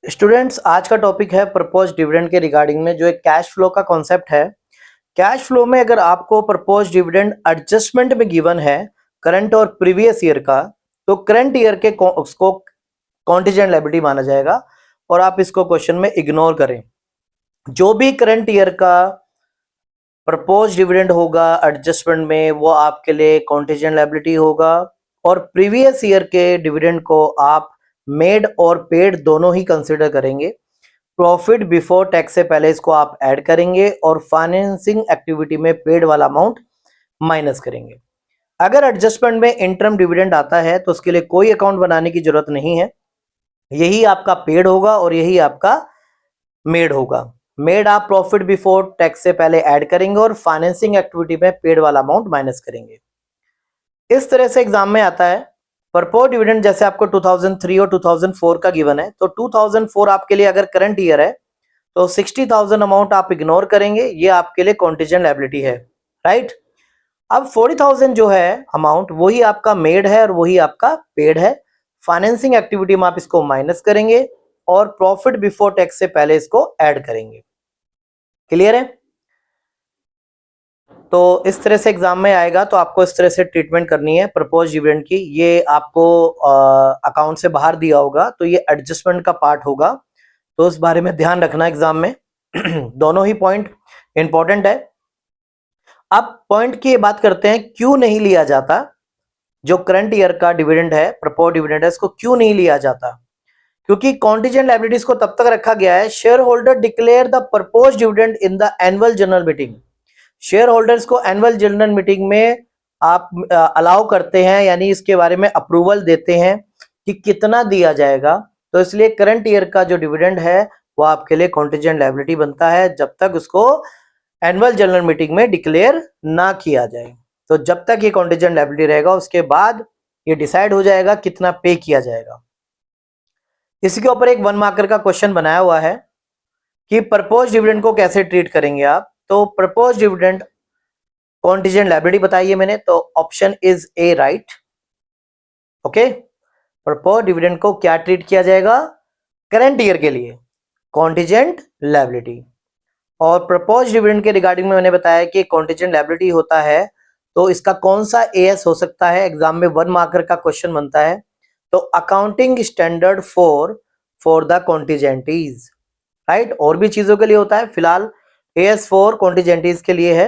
Students, आज का topic है प्रपोज डिविडेंड के रिगार्डिंग में, जो एक कैश फ्लो का कॉन्सेप्ट है। कैश फ्लो में अगर आपको प्रपोज डिविडेंड एडजस्टमेंट में गिवन है करंट और प्रीवियस ईयर का, तो करंट ईयर के उसको कॉन्टिजेंट लायबिलिटी माना जाएगा और आप इसको क्वेश्चन में इग्नोर करें। जो भी करंट ईयर का प्रपोज डिविडेंड होगा एडजस्टमेंट में, वो आपके लिए कॉन्टिजेंट लायबिलिटी होगा और प्रीवियस ईयर के डिविडेंड को आप मेड और पेड दोनों ही कंसिडर करेंगे। प्रॉफिट बिफोर टैक्स से पहले इसको आप ऐड करेंगे और फाइनेंसिंग एक्टिविटी में पेड वाला अमाउंट माइनस करेंगे। अगर एडजस्टमेंट में इंटरम डिविडेंड आता है तो उसके लिए कोई अकाउंट बनाने की जरूरत नहीं है, यही आपका पेड होगा और यही आपका मेड होगा। मेड आप प्रॉफिट बिफोर टैक्स से पहले ऐड करेंगे और फाइनेंसिंग एक्टिविटी में पेड वाला अमाउंट माइनस करेंगे। इस तरह से एग्जाम में आता है। प्रपोज डिविडेंड जैसे आपको 2003 और 2004 का गिवन है, तो 2004 आपके लिए अगर करंट ईयर है तो 60,000 अमाउंट आप इग्नोर करेंगे, ये आपके लिए कॉन्टिजेंट लायबिलिटी है, राइट। अब 40,000 जो है अमाउंट, वही आपका मेड है और वही आपका पेड है। फाइनेंसिंग एक्टिविटी में आप इसको माइनस करेंगे और प्रॉफिट बिफोर टैक्स से पहले इसको ऐड करेंगे। क्लियर है? तो इस तरह से एग्जाम में आएगा, तो आपको इस तरह से ट्रीटमेंट करनी है प्रपोज डिविडेंड की। ये आपको अकाउंट से बाहर दिया होगा, तो ये एडजस्टमेंट का पार्ट होगा, तो इस बारे में ध्यान रखना एग्जाम में। दोनों ही पॉइंट इंपॉर्टेंट है। अब पॉइंट की बात करते हैं, क्यों नहीं लिया जाता जो करंट ईयर का डिविडेंड है, प्रपोज डिविडेंड है, इसको क्यों नहीं लिया जाता? क्योंकि कॉन्टिजेंट लायबिलिटीज को तब तक रखा गया है, share holder declare the propose dividend in the annual general meeting. Share holders को एनुअल जनरल मीटिंग में आप अलाउ करते हैं, यानी इसके बारे में अप्रूवल देते हैं कि कितना दिया जाएगा। तो इसलिए करंट ईयर का जो डिविडेंड है वो आपके लिए कॉन्टिजेंट लायबिलिटी बनता है, जब तक उसको एनुअल जनरल मीटिंग में डिक्लेयर ना किया जाए। तो जब तक ये कॉन्टिजेंट लायबिलिटी रहेगा, उसके बाद ये डिसाइड हो जाएगा कितना पे किया जाएगा। इसके ऊपर एक 1 मार्कर का क्वेश्चन बनाया हुआ है कि प्रपोज डिविडेंड को कैसे ट्रीट करेंगे आप। तो प्रपोज डिविडेंड कॉन्टिजेंट लायबिलिटी बताइए मैंने, तो option is a right. Okay, propose dividend को क्या ट्रीट किया जाएगा? करंट ईयर के लिए कॉन्टिजेंट लायबिलिटी। और प्रपोज डिविडेंड के रिगार्डिंग में मैंने बताया कि कॉन्टिजेंट लायबिलिटी होता है, तो इसका कौन सा एएस हो सकता है? एग्जाम में 1 मार्कर का क्वेश्चन बनता है, तो accounting standard for the contingencies, right. और भी चीजों के लिए होता है, फिलहाल एएस 4 कॉन्टिजेंटीज के लिए है।